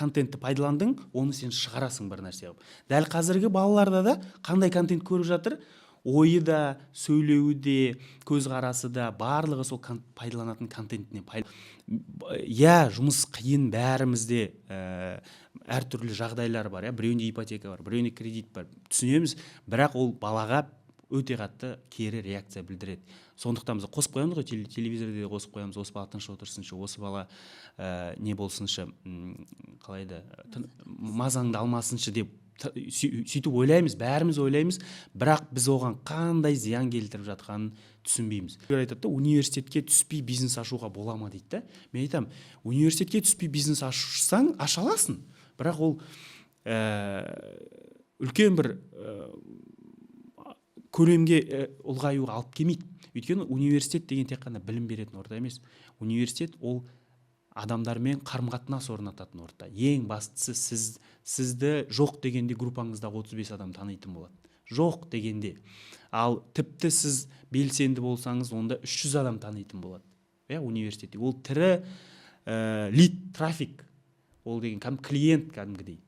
контентті пайдаландың, оны сен шығарасың бір нәрсе қылып. Дәл қазіргі балаларда да қандай контент көріп жатыр, ойы да, сөйлеуі де, көзқарасы да, барлығы сол пайдаланатын контентіне. Жұмыс қиын, бәрімізде әртүрлі жағдайлар бар, біреуінде ипотека бар, біреуінде кредит бар, түсінеміз, бірақ ол балаға өте қатты кері реакция білдіреді. Сондықтан біз қосып қоямыз ғой, телевизорде қосып қоямыз, осы бала тыныш отырсыншы, осы бала не болсыншы, қалайды, мазаңды алмасыншы деп сөйтіп ойлаймыз, бәріміз ойлаймыз, бірақ біз оған қандай зиян келтіріп жатқанын түсінбейміз. Айтады да, университетке түспей бизнес ашуға бола ма дейді да. Мен айтамын, университетке түспей бизнес ашсаң, аша аласың, бірақ ол үлкен бір көлемге ұлғаюға алып келмейді. Өйткені университет деген тек қана білім беретін орта емес. Университет ол адамдармен қарым-қатынас орнататын орта. Ең бастысы сізді жоқ дегенде группаңызда 35 адам танитын болады. Жоқ дегенде. Ал тіпті сіз белсенді болсаңыз, онда 300 адам танитын болады. Университетте. Ол тірі лид, трафик. Ол деген клиент кәдімгідей.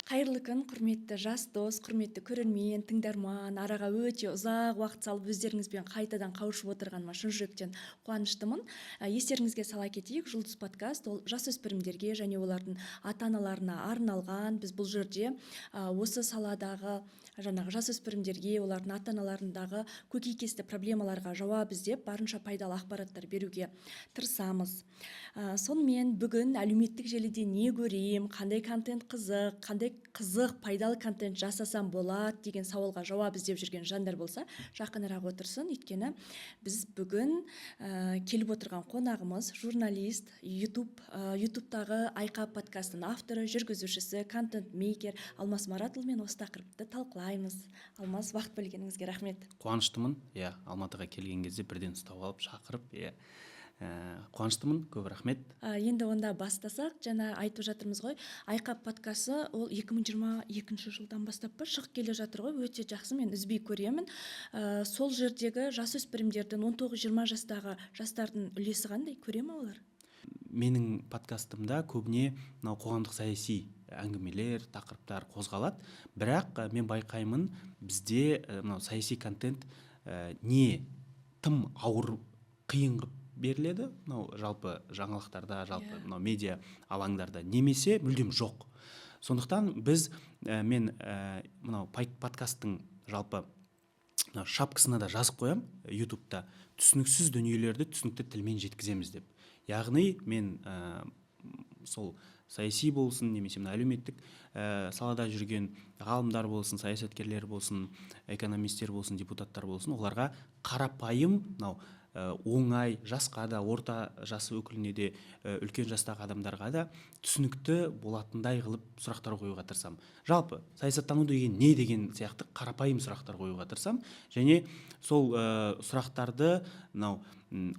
Қайырлы күн, құрметті жас дос, құрметті көрермен, тыңдарман, араға өте ұзақ уақыт салып өздеріңізбен қайтадан қауышып отырғаныма шын жүректен қуаныштымын. Естеріңізге сала кетейік, Жұлдыз подкаст ол жасөспірімдерге және олардың ата-аналарына арналған. Біз бұл жерде осы саладағы жасөспірімдерге, олардың ата-аналарындағы көкейкесті проблемаларға жауап іздеп, барынша пайдалы ақпараттар беруге тырысамыз. Сонымен бүгін әлеуметтік желіде не көрем, қандай контент қызық, пайдалы контент жасасам болады деген сауалға жауап іздеп жүрген жандар болса, жақынырақ отырсын. Өйткені біз бүгін келіп отырған қонағымыз журналист, ютубтағы Айқа подкастының авторы, жүргізушісі, контент-мейкер Алмас Маратұлымен осы тақырыпты талқылаймыз. Алмас, уақыт бөлгеніңізге рахмет. Қуаныштымын. Алматыға келген кезде бірден ұстап алып, шақырып, қуаныштымын, көп рахмет. Енді онда бастасақ, жаңа айтып жатырмыз ғой, Айқа подкасты ол 2022 жылдан бастап шығып келе жатыр ғой, өте жақсы, мен үзбей көремін. Сол жердегі жасөспірімдердің 19-20 жастағы жастардың үлесі қандай, көре ме олар? Менің подкастымда көбіне қоғамдық саяси әңгімелер, тақырыптар қозғалады, бірақ мен байқаймын, бізде саяси контент не тым ауыр, қиын беріледі, жалпы жаңалықтарда, жалпы медиа алаңдарда, немесе мүлдем жоқ. Сондықтан мен подкасттың жалпы шапкасына да жазып қоям, ютубта түсініксіз дүниелерді түсінікті тілмен жеткіземіз деп. Яғни мен сол саяси болсын, немесе әлеуметтік салада жүрген ғалымдар болсын, саясаткерлер болсын, экономистер болсын, депутаттар болсын, оларға қарапайым оңай, жасқа да, орта жасы өкіліне де, үлкен жастағы адамдарға да түсінікті болатындай қылып сұрақтар қоюға тырысам. Жалпы саясаттану деген не деген сияқты қарапайым сұрақтар қоюға тырысам, және сол сұрақтарды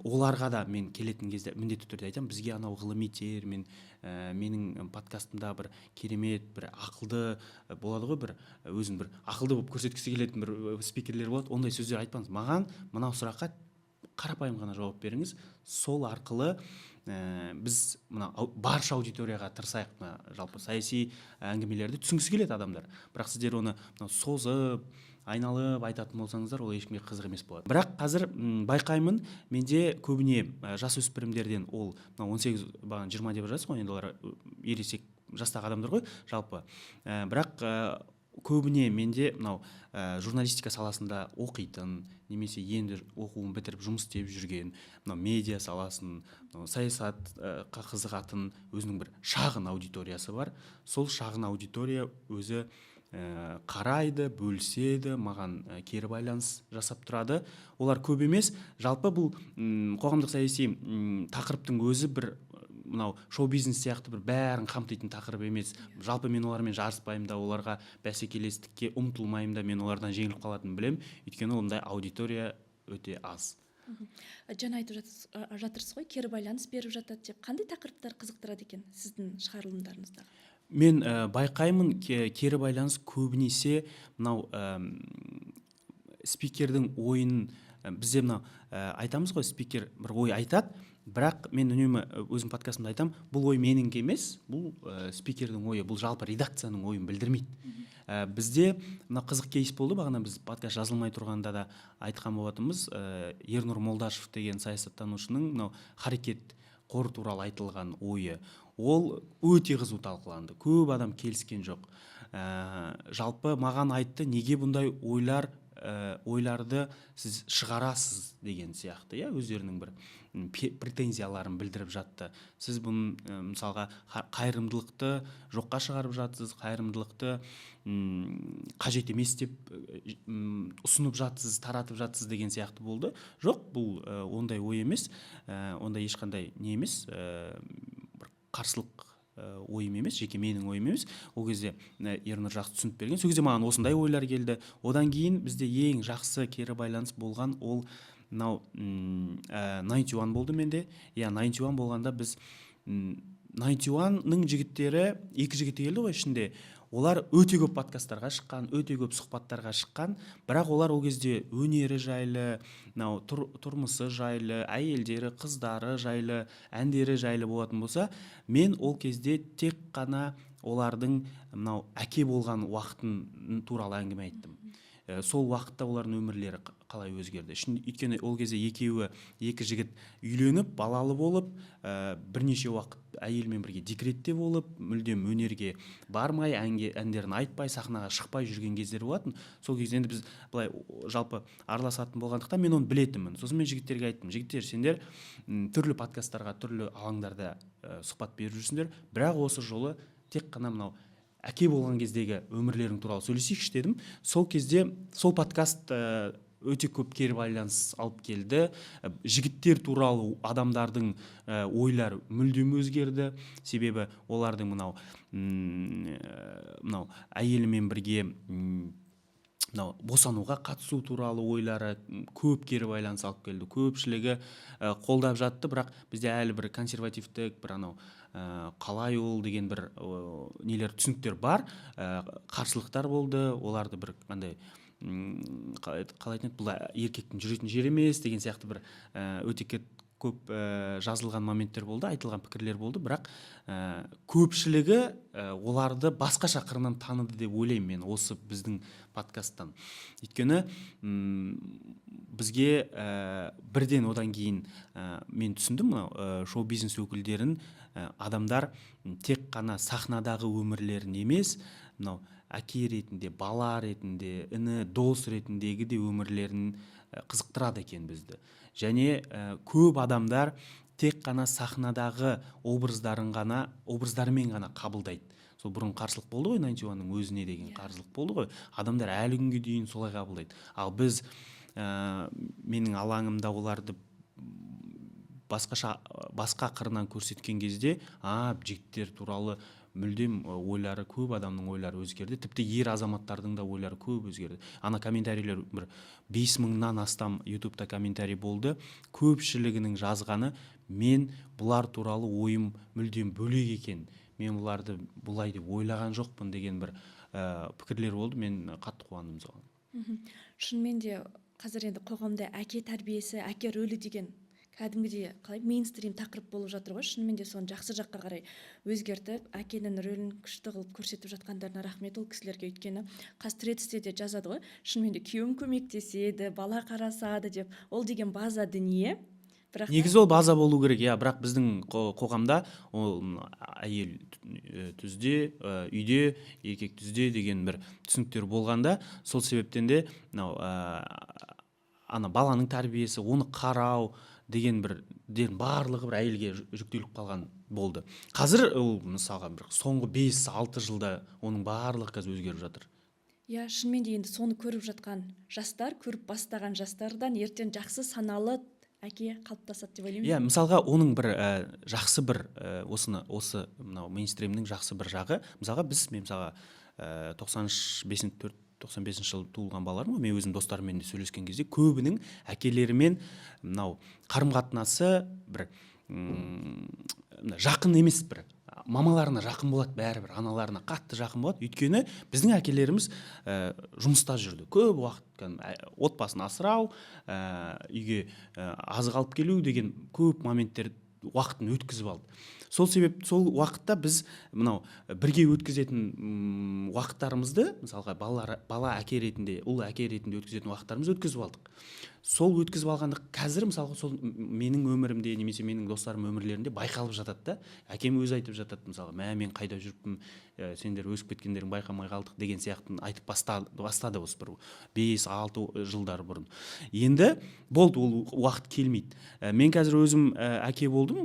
оларға да мен келетін кезде міндетті түрде айтам, бізге ғылыми термин, менің подкастымда бір керемет, бір ақылды болады ғой, бір өзін бір ақылды болып көрсеткісі келетін бір спикерлер болады, ондай сөздер айтпаңыз. Маған мынау сұраққа қарапайым ғана жауап беріңіз. Сол арқылы біз барша аудиторияға тырысайық. Жалпы саяси әңгімелерді түсінгісі келеді адамдар. Бірақ сіздер оны созып, айналып айтатын болсаңыздар, ол ешкімге қызық емес болады. Бірақ қазір байқаймын, менде көбіне жасөспірімдерден, ол 18-20 деп жазасыз ғой, енді олар ересек жастағы адамдар ғой, жалпы. Бірақ көбіне менде журналистика саласында оқитын, немесе енді оқуын бітіріп жұмыс істеп жүрген, медиа саласын, саясатқа қызығатын өзінің бір шағын аудиториясы бар. Сол шағын аудитория өзі қарайды, бөліседі, маған кері байланыс жасап тұрады. Олар көп емес. Жалпы бұл қоғамдық саяси тақырыптың өзі бір шоу-бизнес сияқты бір бәрін қамтитын тақырып емес. Жалпы мен олармен жарыспаймын да, оларға бәсекелестікке ұмтылмаймын да, мен олардан жеңіліп қалатынын білем. Өйткені ондай аудитория өте аз. Жаңа айтып жатырсыз ғой, кері байланыс беріп жатады деп. Қандай тақырыптар қызықтырады екен сіздің шығарылымдарыңызда? Мен байқаймын, кері байланыс көбінесе спикердің ойын бізде мынау айтамыз ғой, спикер бір ой айтады, бірақ мен үнемі өзім подкастымда айтамын, бұл ой меніңкі емес, бұл спикердің ойы, бұл жалпы редакцияның ойын білдірмейді. Бізде мына қызық кейс болды, бағана біз подкаст жазылмай тұрғанда да айтқан болатынбыз. Ернұр Молдашев деген саясаттанушының мынау харекет қор туралы айтылған ойы, ол өте қызу талқыланды, көп адам келіскен жоқ. Жалпы маған айтты, неге бұндай ойларды сіз шығарасыз деген сияқты, өздерінің бір претензияларын білдіріп жатты. Сіз бұны мысалға қайырымдылықты жоққа шығарып жатсыз, қайырымдылықты қажет емес деп ұсынып жатсыз, таратып жатсыз деген сияқты болды. Жоқ, бұл ондай ой емес, ондай ешқандай не емес, бір қарсылық ойым емес, жеке менің ойым емес. Ол кезде Ернұр жақсы түсініп берген. Сол кезде маған осындай ойлар келді. Одан кейін бізде ең жақсы кері байланыс болған ол мынау 91 болды менде. 91 болғанда біз 91-ның жігіттері, екі жігіті келді ғой ішінде. Олар өте көп подкасттарға шыққан, өте көп сұхбаттарға шыққан, бірақ олар ол кезде өнері жайлы, тұрмысы жайлы, әйелдері, қыздары жайлы, әндері жайлы болатын болса, мен ол кезде тек қана олардың әке болған уақытын туралы әңгіме айттым. Сол уақытта олардың өмірлері қалай өзгерді. Өйткені ол кезде екі жігіт үйленіп, балалы болып, бірнеше уақыт әйелмен бірге декретте болып, мүлдем өнерге бармай, әндерін айтпай, сахнаға шықпай жүрген кездері болатын. Сол кезде енді біз былай жалпы араласатын болғандықтан мен оны білетінмін. Сосын мен жігіттерге айттым, жігіттер, сендер түрлі подкасттарға, түрлі алаңдарда сұхбат беріп жүрсіңдер, бірақ осы жолы тек қана мынау әке болған кездегі өмірлерің туралы сөйлесейікші дедім. Сол кезде сол подкаст өте көп кері байланыс алып келді. Жігіттер туралы адамдардың ойлары мүлдем өзгерді. Себебі олардың мынау әйелімен бірге босануға қатысу туралы ойлары көп кері байланыс алып келді. Көпшілігі қолдап жатты, бірақ бізде әлі бір консервативтік, бір қалай ол деген бір нелер, түсініктер бар, қарсылықтар болды. Оларды бір қандай қалай айтады, бұл еркектің жүретін жері емес деген сияқты бір өте көп жазылған моменттер болды, айтылған пікірлер болды, бірақ көпшілігі оларды басқаша қырынан таныды деп ойлаймын мен осы біздің подкасттан. Өйткені бізге бірден одан кейін мен түсіндім, шоу-бизнес өкілдерін адамдар тек қана сахнадағы өмірлерін емес, әке ретінде, бала ретінде, іні, дос ретіндегі де өмірлерін қызықтырады екен бізді. Және көп адамдар тек қана сахнадағы образдарымен ғана қабылдайды. Сол бұрын қарсылық болды ғой, 91-ның өзіне деген қарсылық болды ғой. Адамдар әлі күнге дейін солай қабылдайды. Ал біз менің алаңымда оларды басқа қырынан көрсеткен кезде, жігіттер туралы мүлдем ойлары, көп адамның ойлары өзгерді. Тіпті ер азаматтардың да ойлары көп өзгерді. Комментарийлер бір 5000-нан астам YouTube'да комментарий болды. Көпшілігінің жазғаны, мен бұлар туралы ойым мүлдем бөлек екен. Мен бұларды бұлай деп ойлаған жоқпын деген бір пікірлер болды. Мен қатты қуандым соған. Шынымен де қазір енді қоғамда әке тәрбиесі, әке рөлі деген кәдімгідей қалай мейнстрим тақырып болып жатыр ғой. Шынымен де соны жақсы жаққа қарай өзгертіп, әкенің рөлін күшті қылып көрсетіп жатқандарына рахмет ол кісілерге. Өйткені қазтіретісте де жазады ғой, шынымен де күйеуім көмектеседі, бала қарасады деп. Ол деген база дүние. Негізі ол база болу керек, бірақ біздің қоғамда ол әйел түзде, үйде, еркек түзде деген бір түсініктер болғанда, сол себептен де баланың тәрбиесі, оны қарау деген барлығы бір әйелге жүктеліп қалған болды. Қазір ол мысалға бір соңғы 5-6 жылда оның барлығы қазір өзгеріп жатыр. Шынымен де енді соны көріп жатқан жастар, көріп бастаған жастардан ертең жақсы саналы әке қалыптасады деп ойлаймын. Мысалға оның бір жақсы бір осы мынау мейнстримнің жақсы бір жағы. Мысалға біз, мен мысалға 95 жылы туылған балалармын, мен өзім достарыммен де сөйлескен кезде көбінің әкелерімен мынау қарым-қатынасы бір жақын емес, бір мамаларына жақын болады, бәрібір аналарына қатты жақын болады. Өйткені біздің әкелеріміз жұмыста жүрді көп уақыт, отбасын асырау, үйге азық алып келу деген көп моменттер уақытын өткізіп алды. Сол себеп сол уақытта біз мынау бірге өткізетін уақыттарымызды, мысалға бала әке ретінде, ұл әке ретінде өткізетін уақыттарымызды өткізіп алдық. Сол өткізіп алғанды қазір мысалға сол менің өмірімде немесе менің достарым өмірлерінде байқалып жатады да. Әкем өзі айтып жатады, мысалға, мен қайда жүріппін, сендер өсіп кеткендерің байқамай қалдық деген сияқты айтып бастады осы бір 5-6 жылдар бұрын. Енді болды, ол уақыт келмейді. Мен қазір өзім әке болдым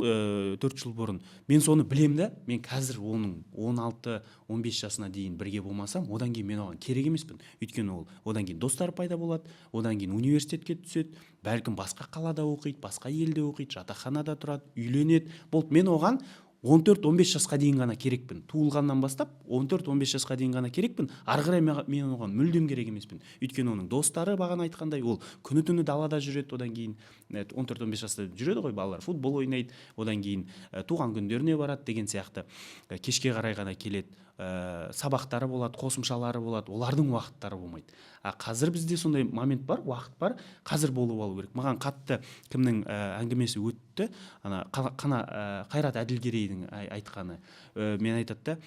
4 жыл бұрын. Мен соны білем да, мен қазір оның 16-15 жасына дейін бірге болмасам, одан кейін мен оған керек емеспін. Өйткені ол одан кейін достар пайда болады, одан кейін университетке түседі, бәлкім басқа қалада оқиды, басқа елде оқиды, жатақханада тұрады, үйленеді. Болды, мен оған 14-15 жасқа дейін ғана керекпін. Туылғаннан бастап 14-15 жасқа дейін ғана керекпін. Ары қарай мен оған мүлдем керек емеспін. Өйткені оның достары бағана айтқандай, ол күні-түні далада жүреді, одан кейін 14-15 жаста жүреді ғой балалар, футбол ойнайды, одан кейін туған күндеріне барады деген сияқты. Кешке қарай ғана келеді. Сабақтары болады, қосымшалары болады, олардың уақыттары болмайды. Қазір бізде сондай момент бар, уақыт бар, қазір болып алу керек. Маған қатты кімнің әңгімесі өтті, Қайрат Әділгерейдің айтқаны. Мен айтады да,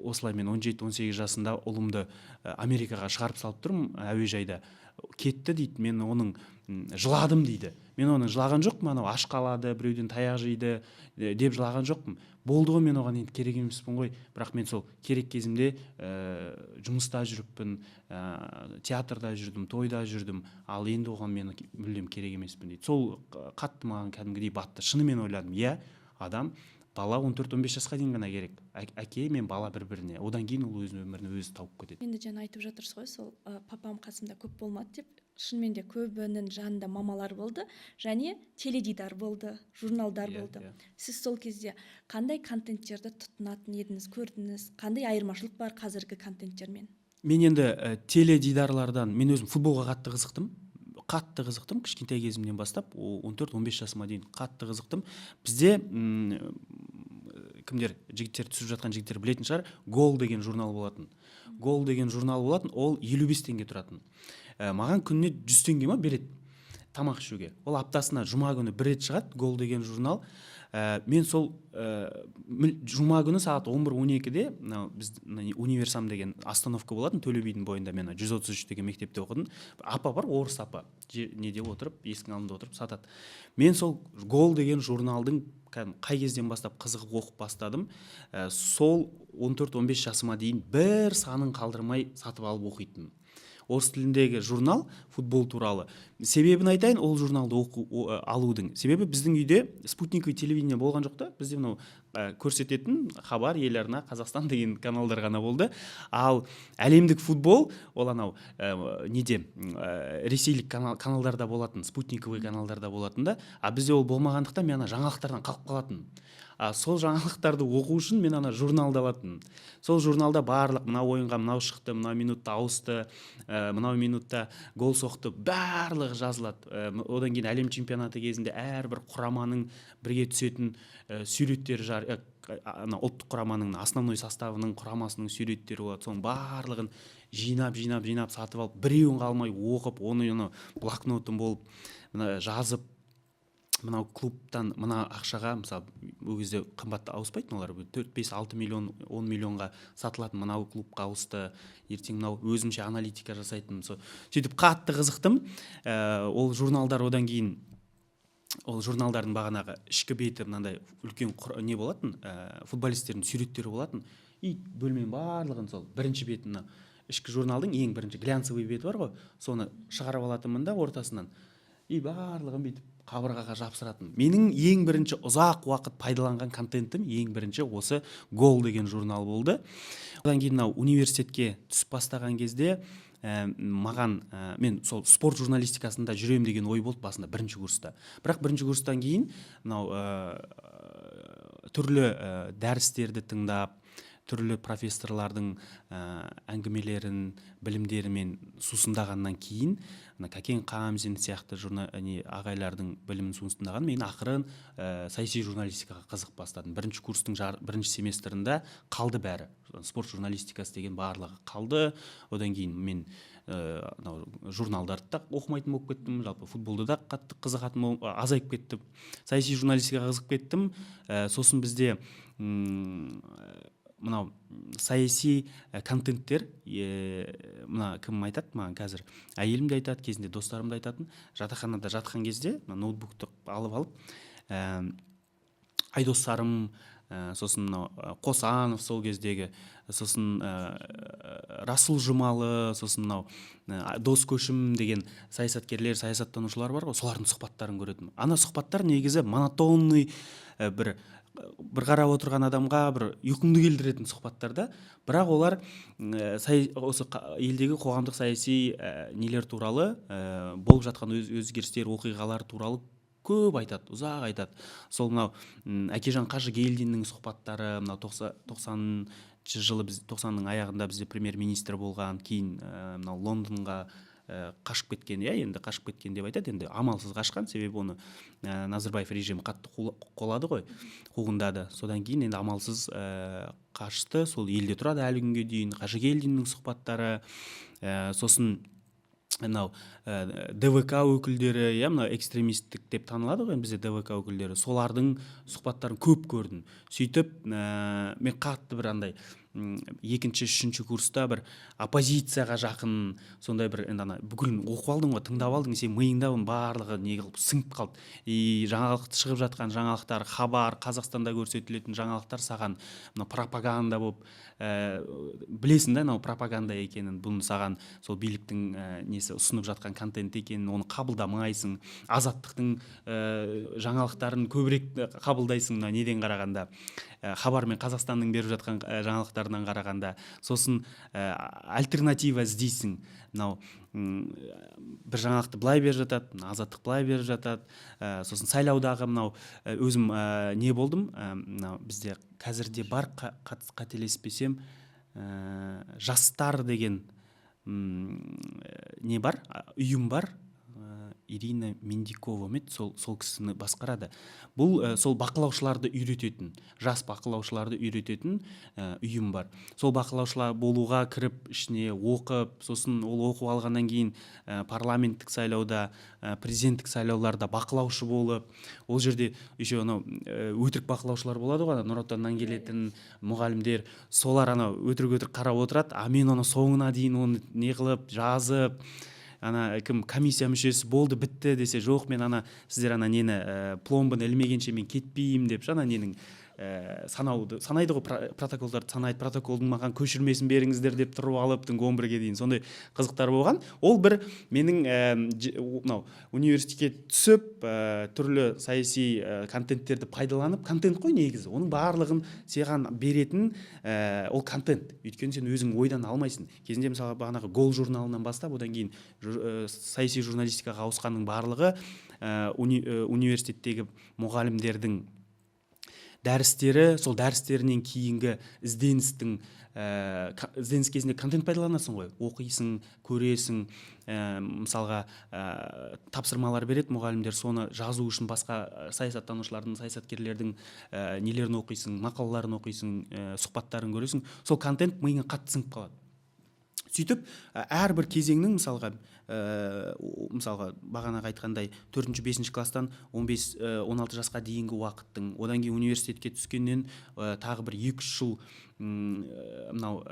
осылай мен 17-18 жасында ұлымды Америкаға шығарып салып тұрмын, әуежайда кетті дейді, мен оның жыладым дейді. Мен оның жылаған жоқпын, анау аш қалады, біреуден таяқ жейді деп жылаған жоқпын. Болды ғой, мен оған енді керек емеспін ғой, бірақ мен сол керек кезімде жұмыста жүріппін, театрда жүрдім, тойда жүрдім, ал енді оған мен мүлдем керек емеспін дейді. Сол қатты маған кәдімгідей батты. Шынымен ойладым, адам бала 14-15 жасқа дейін ғана керек. Әке мен бала бір-біріне, одан кейін ол өзінің өмірін өзі тауып кетеді. Енді жаңа айтып жатырсыз ғой, сол папам қасымда көп болмады деп. Шынымен де көбінің жанында мамалар болды, және теледидар болды, журналдар болды. Сіз сол кезде қандай контенттерді тұтынатын едіңіз, көрдіңіз? Қандай айырмашылық бар қазіргі контенттермен? Мен енді теледидарлардан, мен өзім футболға қатты қызықтым, кішкентай кезімнен бастап, 14-15 жасыма дейін қатты қызықтым. Бізде кімдер, жігіттер, түсіп жатқан жігіттер білетін шығар, Гол деген журнал болатын. Ол 55 теңге тұратын. Маған күніне 100 теңге ма береді тамақ ішуге. Ол аптасына жұма күні бір рет шығады, Гол деген журнал. Мен сол жұма күні сағат 11-12-де біз Универсам деген остановка болатын, Төле бидің бойында, мен 133 деген мектепте оқыдым. Апа бар, орыс апа, неде отырып, есіктің алдында отырып сатады. Мен сол Гол деген журналдың қай кезден бастап қызығып оқып бастадым. Сол 14-15 жасыма дейін бір санын қалдырмай сатып алып оқитын. Орыс тіліндегі журнал, футбол туралы. Себебін айтайын, ол журналды алудың. Себебі біздің үйде спутниковый телевидение болған жоқ та. Бізде мынау көрсететін Хабар, Еларна, Қазақстан деген каналдар ғана болды. Ал әлемдік футбол, ол анау ресейлік каналдарда болатын, спутниковый каналдарда болатын да. Бізде ол болмағандықтан мен жаңалықтардан қалып қалатын. Сол жаңалықтарды оқу үшін мен журналды алатын. Сол журналда барлық мынау ойынға мынау шықты, мынау минутта ауысты, мынау минутта гол соқты, барлығы жазылады. Одан кейін әлем чемпионаты кезінде әрбір құраманың бірге түсетін суреттері ұлттық құраманың основной составының құрамасының суреттері болады. Соның барлығын жинап сатып алып, біреуін қалмай оқып, оны блокнотым болып жазып, мынау клубтан мына ақшаға, мысалы, ол кезде қымбатты ауыспайды, олар 4-5-6 миллион, 10 миллионға сатылатын мынау клубқа ауысты, ертең мынау өзімше аналитика жасайтын. Сөйтіп қатты қызықтым. Ол журналдар одан кейін, ол журналдардың бағанағы ішкі беті мынандай үлкен не болатын, футболистердің суреттері болатын. И бөлменің барлығын сол бірінші бетін, ішкі журналдың ең бірінші глянцевый беті бар ғой, соны шығарып алатынмын да ортасынан. И барлығын бүйтіп қабырғаға жапсыратын. Менің ең бірінші ұзақ уақыт пайдаланған контентім ең бірінші осы Гол деген журнал болды. Одан кейін университетке түсіп бастаған кезде маған, мен сол спорт журналистикасында жүрем деген ой болды басында бірінші курста. Бірақ бірінші курстан кейін түрлі дәрістерді тыңдап, түрлі профессорлардың әңгімелерін, білімдерімен сусындағаннан кейін, Кәкен Қамзин сияқты ағайлардың білімін сусындаған, мен ақырын саяси журналистикаға қызық бастадым. Бірінші курстың бірінші семестрінде қалды бәрі. Спорт журналистикасы деген барлығы қалды. Одан кейін мен журналдарды да оқымайтын болып кеттім, жалпы футболды да қатты қызығатын азайып кетті. Саяси журналистикаға қызығып кеттім. Сосын бізде мынау саяси контенттер, мына кім айтады маған қазір, әйелім де айтады, кезінде достарым да айтатын, жатақханада жатқан кезде ноутбукты алып Айдос Сарым, сосын Қосанов сол кездегі, сосын Расул Жұмалы, сосын Дос Көшім деген саясаткерлер, саясаттанушылар бар ғой, солардың сұхбаттарын көретім. Ана сұхбаттар негізі монотонный, бір қарап отырған адамға бір ұйқыңды келтіретін сұхбаттарда, бірақ олар осы елдегі қоғамдық саяси нелер туралы, болып жатқан өзгерістер, оқиғалар туралы көп айтады, ұзақ айтады. Сол мынау Әкежан Қажыгелдиннің сұхбаттары, мынау 90-шы жылы, 90-ның аяғында бізде премьер-министр болған, кейін мынау Лондонға қашып кеткен, енді қашып кеткен деп айтады, енді амалсыз қашқан, себебі оны Назарбаев режимі қатты қолады ғой, қуғындады. Содан кейін енді амалсыз қашты, сол елде тұрады әлі күнге дейін. Қажыгелдиннің сұхбаттары, сосын мынау ДВК өкілдері, мынау экстремистік деп танылады ғой бізде ДВК өкілдері, солардың сұхбаттарын көп көрдім. Сөйтіп мен қатты бір андай екінші, үшінші курста бір оппозицияға жақын, сондай бір бүкіл оқып алдың ғой, тыңдап алдың, сен миыңда барлығы не қылып сіңіп қалды. Шығып жатқан жаңалықтар, хабар, Қазақстанда көрсетілетін жаңалықтар саған пропаганда болып, білесің да, пропаганда екенін, бұны саған сол биліктің несі ұсынып жатқан контент екенін, оны қабылдамайсың. Азаттықтың жаңалықтарын көбірек қабылдайсың, неден қарағанда, хабар мен Қазақстанның беріп жатқан жаңалықтарынан қарағанда. Сосын альтернатива іздейсің. Мынау бір жаңалықты былай беріп жатады, азаттық былай беріп жатады. Сосын сайлаудағы мынау өзім не болдым, мынау бізде қазірде бар, қателеспесем, жастар деген не бар, ұйым бар, Ирина Мендикова сол кісіні басқарады. Бұл сол бақылаушыларды үйрететін, жас бақылаушыларды үйрететін ұйым бар. Сол бақылаушылар болуға кіріп, ішіне оқып, сосын ол оқу алғаннан кейін парламенттік сайлауда, президенттік сайлауларда бақылаушы болып, ол жерде еще өтірік бақылаушылар болады ғой, Нұр Отаннан келетін мұғалімдер, солар өтірік қарап отырады, мен оны соңына дейін оны не қылып, жазып, кім комиссия мүшесі болды, бітті десе, жоқ, мен сіздер нені пломбыны ілмегенше мен кетпеймін деп, ненің санайды ғой, протоколдарды санайды, протоколдың маған көшірмесін беріңіздер деп тұрып алып, түнгі 11-ге дейін сондай қызықтар болған. Ол бір менің университетке түсіп, түрлі саяси контенттерді пайдаланып, контент қой негізі, оның барлығын саған беретін ол контент. Өйткені сен өзің ойдан алмайсың. Кезінде мысалы бағанағы Гол журналынан бастап, одан кейін саяси журналистикаға ауысқанның барлығы университеттегі мұғалімдердің дәрістері, сол дәрістерінен кейінгі ізденіс кезінде контент пайдаланасың ғой, оқисың, көресің, мысалға тапсырмалар береді мұғалімдер, соны жазу үшін басқа саясаттанушылардың, саясаткерлердің нелерін оқисың, мақалаларын оқисың, сұхбаттарын көресің, сол контент миыңа қатты сіңіп қалады. Сөйтіп, әрбір кезеңнің мысалға бағана айтқандай 4-5 класстан 15-16 жасқа дейінгі уақыттың, одан кейін университетке түскеннен тағы бір 2-3 жыл мынау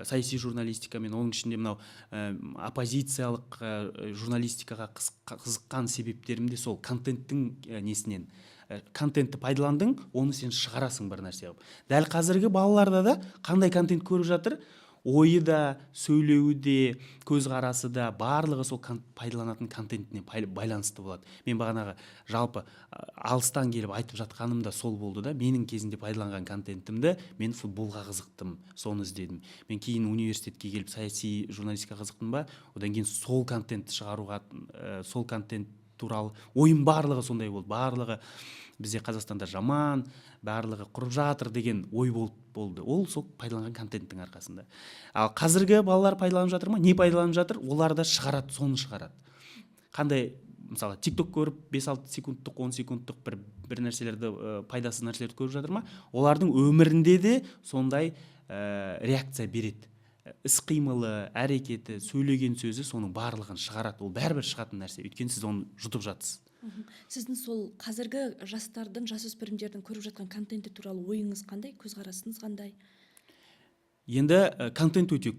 саяси журналистикамен, оның ішінде мынау оппозициялық журналистикаға қызыққан себептерімде сол контенттің несінен. Контентті пайдаландың, оны сен шығарасың бір нәрсе. Дәл қазіргі балаларда да қандай контент көріп жатыр, ойы да, сөйлеуі де, көзқарасы да, барлығы сол пайдаланатын контентіне байланысты болады. Мен бағанағы жалпы алыстан келіп айтып жатқаным да сол болды да. Менің кезінде пайдаланған контентімді мен футболға қызықтым, соны іздедім. Мен кейін университетке келіп саяси журналистикаға қызықтым ба, одан кейін сол контентті шығаруға, сол контент туралы ойым барлығы сондай болды. Барлығы бізде Қазақстанда жаман, барлығы құрып жатыр деген ой болды. Ол сол пайдаланған контенттің арқасында. Ал қазіргі балалар пайдаланып жатыр ма? Не пайдаланып жатыр? Олар да шығарады, соны шығарады. Қандай, мысалы, TikTok көріп 5-6 секундтық, 10 секундтық бір нәрселерді, пайдасыз нәрселерді көріп жатыр ма? Олардың өмірінде де сондай реакция береді. Іс-қимылы, әрекеті, сөйлеген сөзі соның барлығын шығарады. Ол бәрібір шығатын нәрсе. Өйткені сіз оны жұтып жатсыз. Сіздің сол қазіргі жастардың, жасөспірімдердің көріп жатқан контенті туралы ойыңыз қандай, көзқарасыңыз қандай? Енді контент өте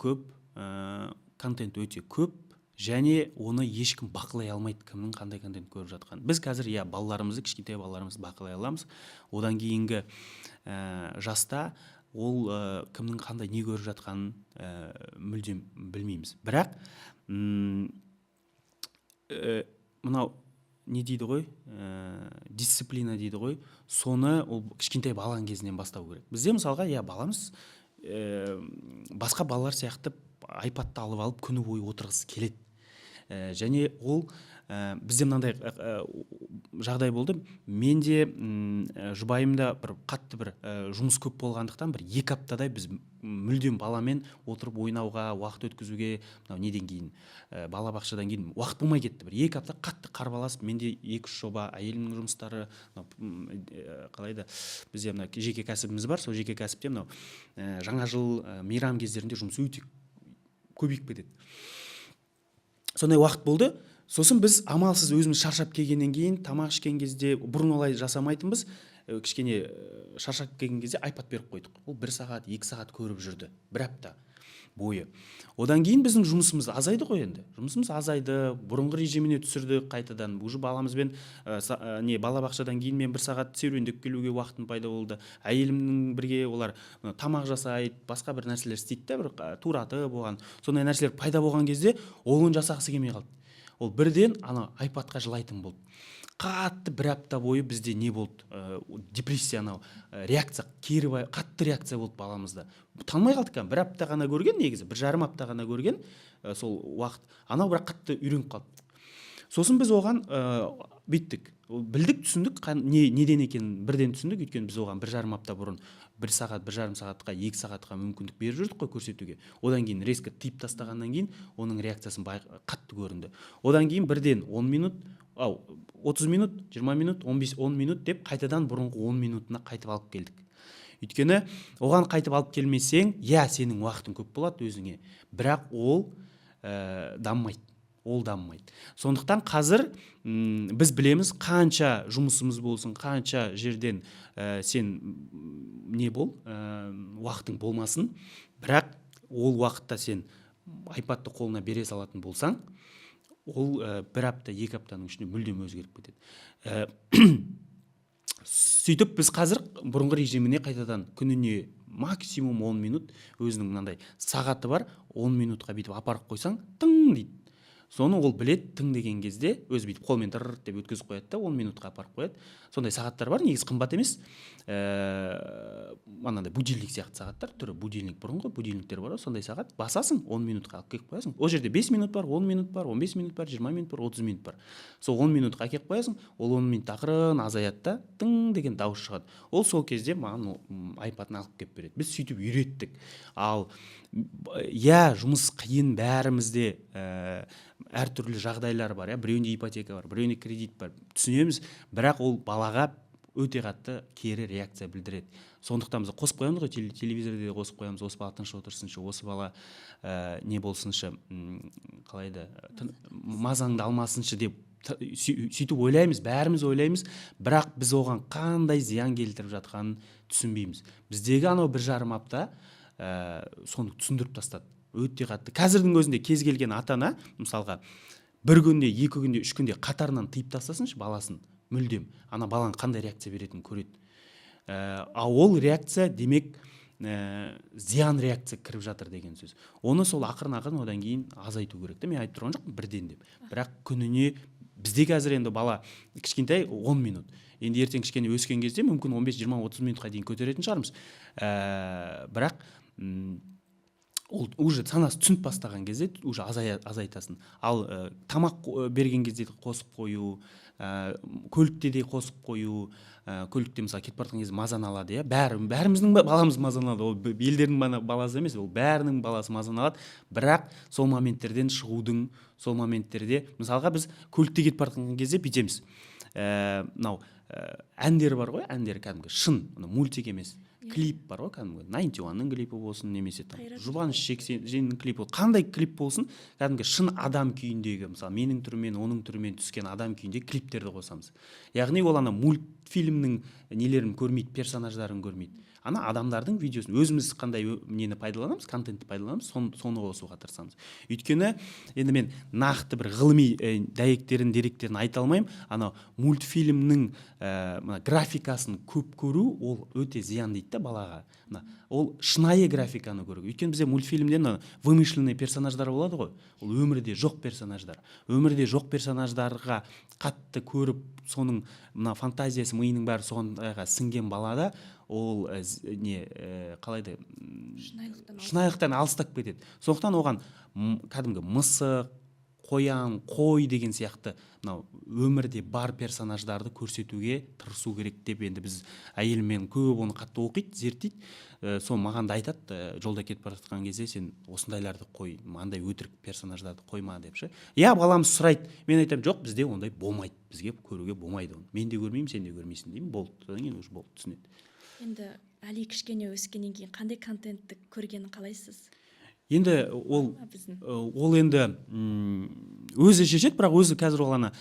көп, және оны ешкім бақылай алмайды, кімнің қандай контент көріп жатқан. Біз қазір балаларымызды, кішкентай балаларымызды бақылай аламыз. Одан кейінгі жаста ол кімнің қандай не көріп жатқанын мүлдем білмейміз. Бірақ мынау не дейді ғой, дисциплина дейді ғой, соны ол кішкентай баланың кезінен бастау керек. Бізде мысалға баламыз басқа балалар сияқты айпадты алып күні бойы отырғысы келеді. Және ол бізде мынандай жағдай болды. Менде жұбайымда қатты жұмыс көп болғандықтан 2 аптадай біз мүлдем баламен отырып ойнауға, уақыт өткізуге, неден кейін, балабақшадан кейін уақыт болмай кетті. 2 апта қатты қарбаласып, менде 2-3 жоба, әйелімнің жұмыстары, қалайда, бізде жеке кәсібіміз бар, сол жеке кәсіпте жаңа жыл, мейрам кездерінде жұмыс өте көбейіп кетеді. Сондай уақыт болды. Сосын біз амалсыз өзіміз шаршап келгеннен кейін, тамақ ішкен кезде, бұрын олай жасамайтынбыз, кішкене шаршап келген кезде айпад беріп қойдық. Ол 1 сағат, 2 сағат көріп жүрді, 1 апта бойы. Одан кейін біздің жұмысымыз азайды ғой енді. Жұмысымыз азайды, бұрынғы режиміне түсірді қайтадан. Уже баламызбен балабақшадан кейін мен 1 сағат серуендеп келуге уақытым пайда болды. Әйелімнің бірге олар тамақ жасайды, басқа бір нәрселер істейді, тураты болған. Сондай нәрселер пайда болған кезде оны жасағысы келмей қалды. Ол бірден айпадқа жылайтын болды. Қатты 1 апта бойы бізде не болды? Депрессия, реакция, қатты реакция болды баламызда. Танымай қалдық, 1 апта ғана көрген, негізі 1,5 апта ғана көрген сол уақыт. Бірақ қатты үйреніп қалды. Сосын біз оған бүйттік. Білдік, түсіндік, неден екенін бірден түсіндік, өйткені біз оған 1,5 апта бұрын 1 сағат, 1,5 сағатқа, 2 сағатқа мүмкіндік беріп жүрдік қой көрсетуге. Одан кейін резко тиіп тастағаннан кейін оның реакциясын қатты көрінді. Одан кейін бірден 10 минут, 30 минут, 20 минут, 15-10 минут деп қайтадан бұрынғы 10 минутына қайтып алып келдік. Өйткені оған қайтып алып келмесең, сенің уақытың көп болады өзіңе, бірақ ол дамымайды. Сондықтан қазір біз білеміз, қанша жұмысымыз болсын, қанша жерден сен уақытың болмасын, бірақ ол уақытта сен айпадты қолына бере салатын болсаң, ол 1 апта, 2 аптаның ішінде мүлдем өзгеріп кетеді. Сөйтіп біз қазір бұрынғы режиміне қайтадан күніне максимум 10 минут, өзінің мынандай сағаты бар, 10 минутқа бүйтіп апарып қойсаң, тың дейді. Соны ол білет, тың деген кезде өз бүйтіп қолмен тырррт деп өткізіп қояды да, 10 минутқа апарып қояды. Сондай сағаттар бар, негізі қымбат емес. Будильник сияқты сағаттар, түрі будильник, бұрынғы будильниктер бар, сондай сағат. Басасың, 10 минутқа алып келіп қоясың. Ол жерде 5 минут бар, 10 минут бар, 15 минут бар, 20 минут бар, 30 минут бар. Сол 10 минутқа келіп қоясың, ол 10 минут ақырын азаяды да, тың деген дауыс шығады. Ол сол кезде маған айпадын алып келіп береді. Біз сөйтіп үйреттік. Ал жұмыс қиын, бәрімізде әртүрлі жағдайлар бар, біреуінде ипотека бар, біреуінде кредит бар, түсінеміз, бірақ ол балаға өте қатты кері реакция білдіреді. Сондықтан біз қосып қоямыз ғой, телевизорде қосып қоямыз, осы бала тыныш отырсыншы, осы бала не болсыншы, қалайда, мазаңды алмасыншы деп сөйтіп ойлаймыз, бәріміз ойлаймыз, бірақ біз оған қандай зиян келтіріп жатқанын түсінбейміз. Біздегі 1,5 апта соны түсіндіріп тастады. Өте қатты. Қазірдің өзінде кез келген ата-ана, мысалға, 1 күнде, 2 күнде, 3 күнде қатарынан тыйып тастасыншы баласын, мүлдем. Баланың қандай реакция беретінін көреді. Ол реакция, демек, зиян реакция кіріп жатыр деген сөз. Оны сол ақырын одан кейін азайту керек. Мен айтып тұрған жоқпын бірден деп. Бірақ күніне, бізде қазір енді бала кішкентай 10 минут. Енді ертең кішкене өскен кезде мүмкін 15, 20, 30 минутқа дейін көтеретін шығармыз. Бірақ ол уже санасы түсініп бастаған кезде уже азайтасың. Ал тамақ берген кезде қосып қою, көлікте де қосып қою, көлікте мысалы кетіп бара жатқан кезде мазаны алады, иә, бәріміздің баламыз мазаны алады, ол елдердің баласы емес, ол бәрінің баласы мазаны алады. Бірақ сол моменттерден шығудың, сол моменттерде мысалға біз көлікте кетіп бара жатқан кезде бүйтеміз, мынау әндер бар ғой, әндер кәдімгі шын, мультик емес, клип бар ғой, кәдімгі 91-ның клипі болсын, немесе там Жұбаныш Жексеннің клипі, қандай клип болсын, кәдімгі шын адам күйіндегі, мысалы менің түрімен, оның түрімен түскен адам күйіндегі клиптерді қосамыз. Яғни ол ана мультфильмнің нелерін көрмейді, персонаждарын көрмейді. Ана адамдардың видеосын, өзіміз қандай нені пайдаланамыз, контентті пайдаланамыз, соны қосуға тырысамыз. Өйткені енді мен нақты бір ғылыми деректерін айта алмаймын. Ана мультфильмнің графикасын көп көру ол өте зиян дейді да балаға. Ол шынайы графиканы көру. Өйткені бізде мультфильмден вымышленный персонаждар болады ғой. Ол өмірде жоқ персонаждар. Өмірде жоқ персонаждарға қатты көріп, соның фантазиясы, миының бәрі соғандайға сіңген балада ол қалайды, шынайылықтан алыстап кетеді. Сондықтан оған кәдімгі мысық, қоян, қой деген сияқты мынау өмірде бар персонаждарды көрсетуге тырысу керек деп енді біз әйеліммен көп оны қатты оқиды, зерттейді. Сол маған да айтады, жолда кетіп бара жатқан кезде сен осындайларды қой, мынандай өтірік персонаждарды қойма деп ше. Иә, баламыз сұрайды. Мен айтамын, жоқ, бізде ондай болмайды. Бізге көруге болмайды оны. Мен де көрмеймін, сен де көрмейсің деймін. Болды. Содан кейін уже болды, түсінеді. Енді Әли кішкене өскеннен кейін қандай контентті көргенін қалайсыз? Енді ол енді өзі шешеді, бірақ өзі қазір ол ана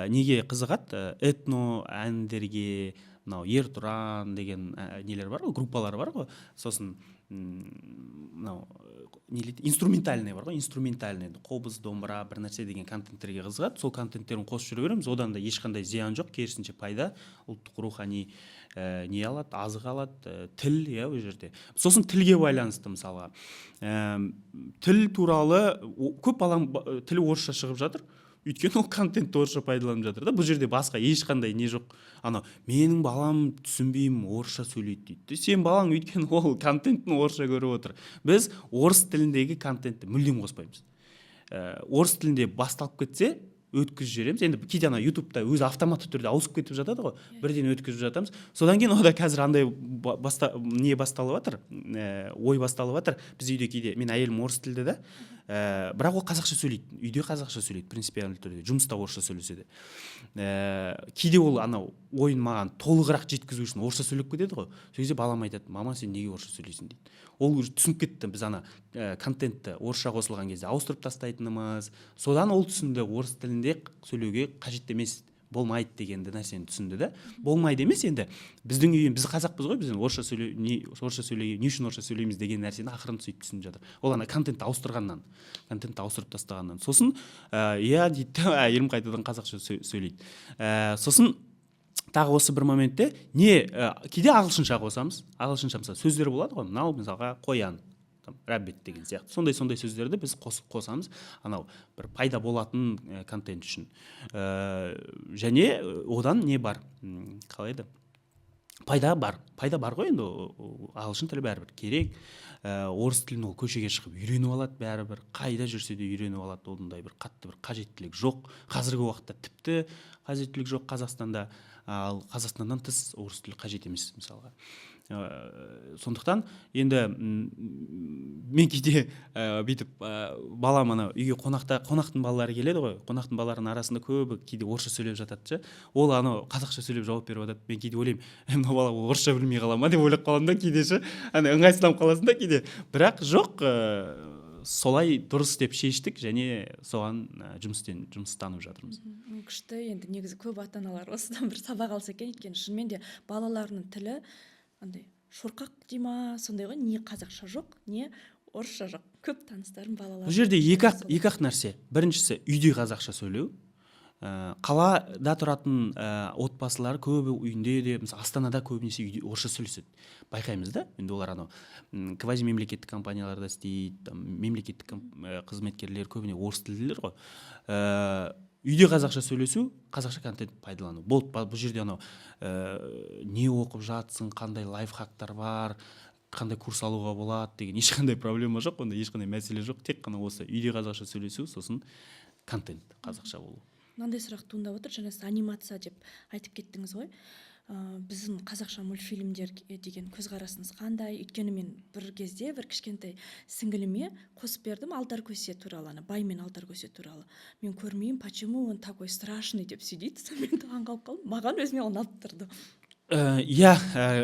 неге қызығады, этно әндерге, мынау Ертұран деген нелер бар ғой, группалар бар ғой, сосын мынау инструментальный бар ғой, инструментальный қобыз, домбыра, бір нәрсе деген контенттерге қызығады. Сол контенттерін қосып жүре береміз, одан да ешқандай зиян жоқ, керісінше пайда, ұлттық рухани не алады, азық алады, тіл, иә, ол жерде. Сосын тілге байланысты мысалға. Тіл туралы көп балам тілі орысша шығып жатыр. Өйткені ол контентті орысша пайдаланып жатыр да. Бұл жерде басқа ешқандай не жоқ. Ана менің балам түсінбеймін, орысша сөйлейді дейді. Сен балаң өйткені ол контентін орысша көріп отыр. Біз орыс тіліндегі контентті мүлдем қоспаймыз. Орыс тілінде басталып кетсе, өткізіп жібереміз. Енді кейде ана ютубта өзі автоматты түрде ауысып кетіп жатады ғой, бірден өткізіп жатамыз. Содан кейін ода қазір андай не басталып жатыр, ой басталып жатыр. Біз үйде кейде, мен әйелім орыс тілді да, бірақ ол қазақша сөйлейді, үйде қазақша сөйлейді, принципиалды түрде, жұмыста орысша сөйлесе де. Кейде ол анау ойын маған толығырақ жеткізу үшін орысша сөйлеп кетеді ғой. Сол кезде балам айтады, мама, сен неге орысша сөйлейсің дейді. Ол түсініп кетті, біз ана контентті орысша қосылған кезде ауыстырып тастайтынымыз, содан ол түсінді, орыс тілінде сөйлеуге қажет емес, болмайды дегенді нәрсені түсінді да. Болмайды емес, енді біздің үйім, біз қазақпыз ғой, біз орысша сөйлеуге, не үшін орысша сөйлейміз деген нәрсені ақырын сөйтіп түсініп жатыр. Ол ана контентті ауыстырғаннан, контентті ауыстырып тастағаннан. Сосын иә дейді, әйелім қайтадан қазақша сөйлейді. Сосын тағы осы бір моментте кейде ағылшынша қосамыз. Ағылшынша мысалы сөздер болады ғой, мынау мысалға қоян, рәббет деген сияқты. Сондай сөздерді біз қосамыз, анау бір пайда болатын контент үшін. Және одан не бар? Қалайды? Пайда бар ғой, енді ағылшын тілі бәрібір керек. Орыс тілін ол көшеге шығып үйреніп алады, бәрібір қайда жүрсе де үйреніп алады. Ондай бір қатты бір қажеттілік жоқ. Қазіргі уақытта тіпті қажеттілік жоқ Қазақстанда. Ал Қазақстаннан тыс орыс тілі қажет емес мысалға. Сондықтан енді мен кейде бүйтіп балам ана үйге қонақтың балалары келеді ғой, қонақтың балаларының арасында көбі кейде орысша сөйлеп жатады. Ол анау қазақша сөйлеп жауап беріп жатады. Мен кейде ойлаймын, мына бала орысша білмей қала ма деп ойлап қаламын да кейде ше. Ана ыңғайсызданып қаласың да кейде. Бірақ жоқ, солай дұрыс деп шештік және соған жұмыстанып жатырмыз. Күшті. Енді негізі көп ата-аналар осыдан бір сабақ алса екен, өйткені шынымен де балаларының тілі андай шорқақ дей ма, сондай ғой, не қазақша жоқ, не орысша жоқ. Көп таныстарым балалар. Бұл жерде екі-ақ нәрсе. Біріншісі үйде қазақша сөйлеу. Қалада тұратын отбасылар көбі үйінде де, мысалы Астанада көбінесе үйде орысша сөйлеседі. Байқаймыз да, енді олар анау квази мемлекеттік компанияларда істейді, мемлекеттік қызметкерлер көбіне орыс тілділер ғой. Үйде қазақша сөйлесу, қазақша контент пайдалану. Бұл жерде анау не оқып жатсың, қандай лайфхактар бар, қандай курс алуға болады деген ешқандай проблема жоқ, онда ешқандай мәселе жоқ. Тек қана осы үйде қазақша сөйлесу, сосын контент қазақша болу. Мынандай сұрақ туындап отыр, жаңа сіз анимация деп айтып кеттіңіз ғой. Біздің қазақша мультфильмдер деген көзқарасыңыз қандай? Өйткені мен бір кезде бір кішкентай сіңіліме қосып бердім Алдар Көсе туралы, бай мен Алдар Көсе туралы. Мен көрмеймін, почему он такой страшный деп сөйлейді. Мен таңғалып қалдым. Маған өзіме ұнап тұрды. Иә,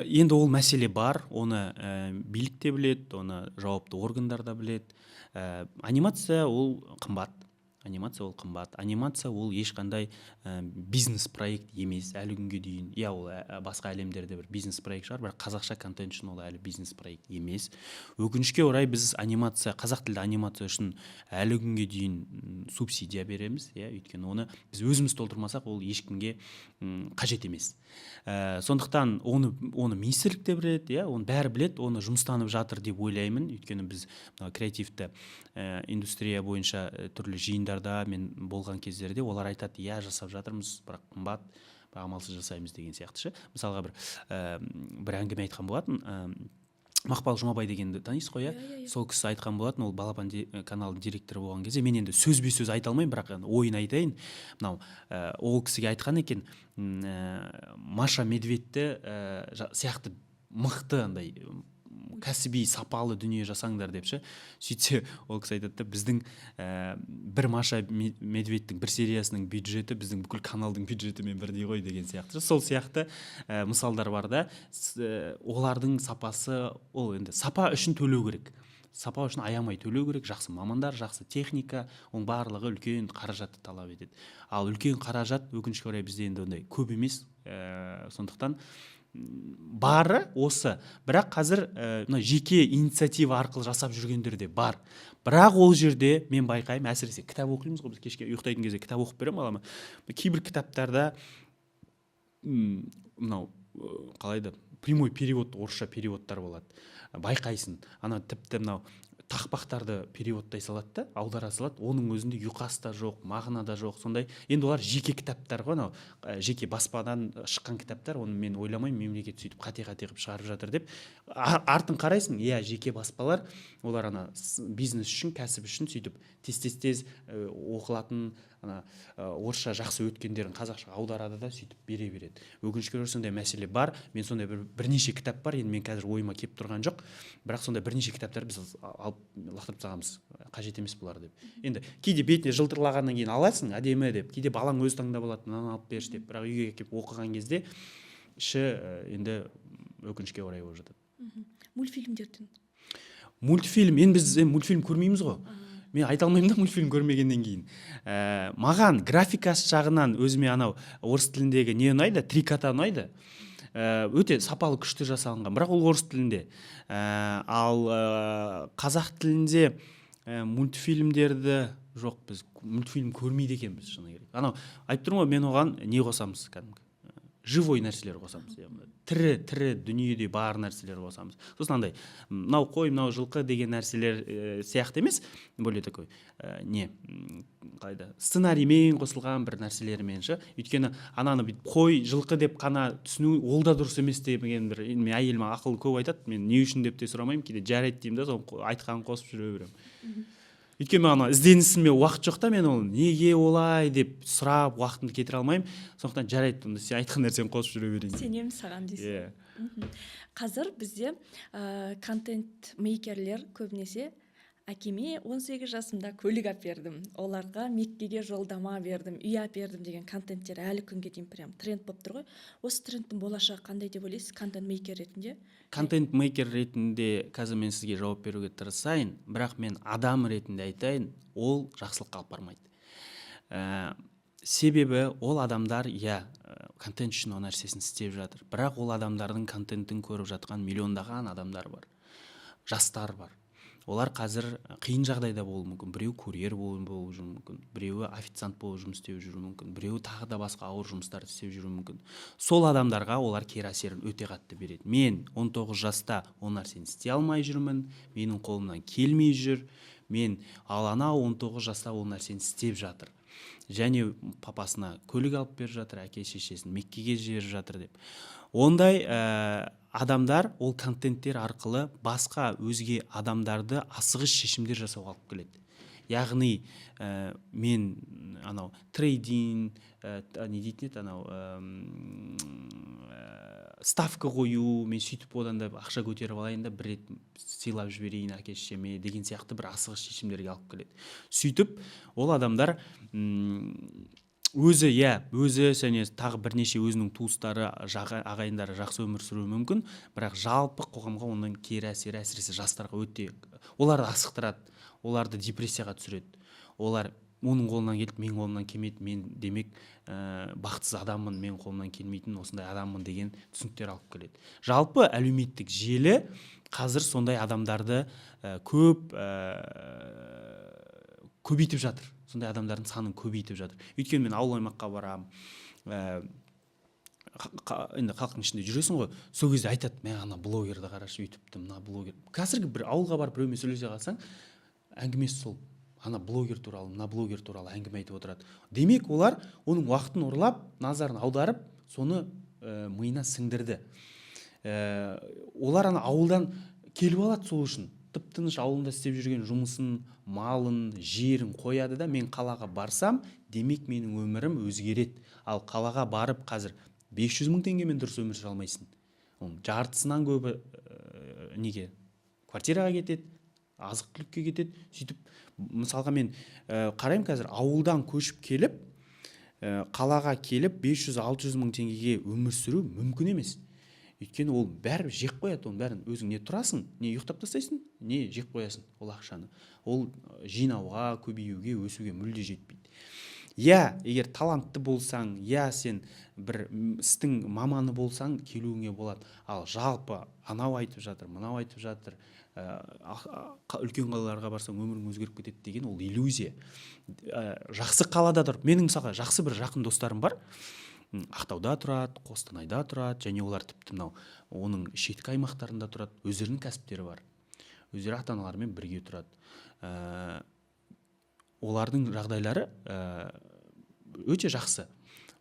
енді ол мәселе бар, оны билік те біледі, оны жауапты органдар да біледі. Анимация ол қымбат. Анимация ол ешқандай бизнес проект емес әлі күнге дейін. Иә, ол басқа әлемдерде бір бизнес проект шығар, бірақ қазақша контент үшін ол әлі бизнес проект емес. Өкінішке орай біз қазақ тілді анимация үшін әлі күнге дейін субсидия береміз, иә, өйткені оны біз өзіміз толтырмасақ, ол ешкімге қажет емес. Сондықтан оны министрлік те біледі, иә, оны бәрі біледі, оны жұмыстанып жатыр деп ойлаймын, өйткені біз креативті индустрия бойынша түрлі жиындарда мен болған кездерде олар айтады, иә, жасап жатырмыз, бірақ қымбат, амалсыз жасаймыз деген сияқты ше. Мысалға бір әңгіме айтқан болатын, Мақпал Жұмабай дегенді танисыз ғой, иә? Сол кісі айтқан болатын, ол Балапан каналының директоры болған кезде, мен енді сөзбе-сөз айта алмаймын, бірақ ойын айтайын. Мынау ол кісіге айтқан екен, Маша Медведьті сияқты мықты андай кәсіби сапалы дүние жасаңдар деп ше. Сөйтсе ол кісі айтады, біздің бір Маша Медведьтің бір сериясының бюджеті біздің бүкіл каналдың бюджетімен бірдей ғой деген сияқты. Сол сияқты мысалдар бар да, олардың сапасы, ол енді сапа үшін төлеу керек. Сапа үшін аямай төлеу керек, жақсы мамандар, жақсы техника, оның барлығы үлкен қаражатты талап етеді. Ал үлкен қаражат өкінішке орай бізде енді ондай көп емес, сондықтан бары осы. Бірақ қазір жеке инициатива арқылы жасап жүргендер де бар. Бірақ ол жерде мен байқаймын, әсіресе кітап оқимыз ғой, біз кешке ұйықтайтын кезде кітап оқып беремін балама. Кейбір кітаптарда мынау қалайды, прямой перевод, орысша переводтар болады. Байқайсың, тіпті мынау тақпақтарды переводтай салады да, аудара салады, оның өзінде ұйқас та жоқ, мағына да жоқ, сондай. Енді олар жеке кітаптар ғой, жеке баспадан шыққан кітаптар, оны мен ойламаймын, мемлекет сөйтіп қате-қате қылып шығарып жатыр деп. Артын қарайсың, иә, жеке баспалар, олар бизнес үшін, кәсіп үшін сөйтіп тез оқылатын, орысша жақсы өткендерін қазақша аударады да сөйтіп бере береді. Өкінішке орай сондай мәселе бар. Мен сондай бірнеше кітап бар, енді мен қазір ойыма келіп тұрған жоқ, бірақ сондай бірнеше кітаптар біз алып лақтырып тастағанбыз, қажет емес бұлар деп. Енді кейде бетіне жылтырлағаннан кейін аласың, әдемі деп, кейде балаң өз таңдап алады, мынаны алып берші деп, бірақ үйге келіп оқыған кезде іші енді өкінішке орай болып жатады. Мультфильмдерден. Енді біз мультфильм көрмейміз ғой. Мен айта алмаймын да мультфильм көрмегеннен кейін. Маған графикасы жағынан өзіме орыс тіліндегі не ұнайды, 3 кота ұнайды. Өте сапалы күшті жасалынған, бірақ ол орыс тілінде. Ал қазақ тілінде мультфильмдерді жоқ, біз мультфильм көрмейді екенбіз, шыны керек. Айтып тұрмын ғой, мен оған не қосамыз, кәдімгі живой нәрселер қосамыз, тірі дүниеде бар нәрселер қосамыз. Сосын андай мынау қой, мынау жылқы деген нәрселер сияқты емес, более такой сценариймен қосылған бір нәрселермен ше. Өйткені қой, жылқы деп қана түсіну ол да дұрыс емес деген бір, мен әйеліме ақыл көп айтады, мен не үшін деп те сұрамаймын, кейде жарайды деймін да, сол айтқанын қосып жүре беремін. Өйткені ізденісіме уақыт жоқ та, мен ол неге олай деп сұрап уақытымды кетіре алмаймын. Сондықтан жарайды, сен айтқан нәрсені қосып жүре берейін. Сенемін саған дейсің. Қазір бізде контент мейкерлер көбінесе әкеме 18 жасымда көлік әпердім, оларға Меккеге жолдама бердім, үй әпердім деген контенттер әлі күнге дейін прям тренд болып тұр ғой. Осы трендтің болашағы қандай деп ойлайсыз контент мейкер ретінде? Контент мейкер ретінде қазір мен сізге жауап беруге тырысайын, бірақ мен адам ретінде айтайын, ол жақсылыққа алып бармайды. Себебі ол адамдар, контент үшін ол нәрсесін істеп жатыр, бірақ ол адамдардың контентін көріп жатқан миллиондаған адамдар бар, жастар бар. Олар қазір қиын жағдайда болуы мүмкін. Біреу курьер болып жүруі мүмкін, біреуі официант болып жұмыс істеп жүруі мүмкін, біреуі тағы да басқа ауыр жұмыстарды істеп жүруі мүмкін. Сол адамдарға олар кері әсерін өте қатты береді. Мен 19 жаста ол нәрсені істей алмай жүрмін, менің қолымнан келмей жүр, ал 19 жаста ол нәрсені істеп жатыр. және папасына көлік алып беріп жатыр, әке шешесін Меккеге жіберіп жатыр деп. Ондай адамдар ол контенттер арқылы басқа өзге адамдарды асығыс шешімдер жасауға алып келеді. Яғни мен анау трейдинг, не дейтін еді, анау ставка қою, мен сөйтіп одан да ақша көтеріп алайын да бір рет сыйлап жіберейін әке шешеме деген сияқты бір асығыс шешімдерге алып келеді. Сөйтіп ол адамдар өзі және тағы бірнеше өзінің туыстары, ағайындары жақсы өмір сүруі мүмкін, бірақ жалпы қоғамға оның кері әсері, әсіресе жастарға өте, оларды асықтырады, оларды депрессияға түсіреді. Олар оның қолынан келді, менің қолымнан келмейді, мен демек бақытсыз адаммын, менің қолымнан келмейтін осындай адаммын деген түсініктер алып келеді. Жалпы әлеуметтік желі қазір сондай адамдарды көбейтіп жатыр. Сондай адамдардың санын көбейтіп жатыр. Өйткені мен ауыл аймаққа барам, енді халықтың ішінде жүресің ғой, сол кезде айтады, мен ана блогерді қарашы, ютубты, мына блогер. Қазіргі бір ауылға барып біреумен сөйлесе қалсаң, әңгімесі сол, ана блогер туралы, мына блогер туралы әңгіме айтып отырады. Демек олар оның уақытын ұрлап, назарын аударып, соны миына сіңдірді. Олар ана ауылдан келіп алады сол үшін. Тып-тыныш ауылында істеп жүрген жұмысын, малын, жерін қояды да, мен қалаға барсам, демек менің өмірім өзгереді. Ал қалаға барып қазір 500 мың теңгемен дұрыс өмір сүре алмайсың. Оның жартысынан көбі неге? Квартираға кетеді, азық-түлікке кетеді. Сөйтіп, мысалға мен қараймын қазір ауылдан көшіп келіп, қалаға келіп 500-600 мың теңгеге өмір сүру мүмкін емес. Өйткені ол бәрі жеп қояды, оның бәрін өзің не тұрасың, не ұйықтап тастайсың, не жеп қоясың ол ақшаны. Ол жинауға, көбеюге, өсуге мүлде жетпейді. Егер талантты болсаң, сен бір істің маманы болсаң, келуіңе болады. Ал жалпы анау айтып жатыр, мынау айтып жатыр, үлкен қалаларға барсаң өмірің өзгеріп кетеді деген ол иллюзия. Жақсы қалада тұр. Менің мысалға жақсы бір жақын достарым бар. Ақтауда тұрады, Қостанайда тұрады, және олар тіпті мынау оның шеткі аймақтарында тұрады. Өздерінің кәсіптері бар. Өздері ата-аналарымен бірге тұрады. Олардың жағдайлары өте жақсы.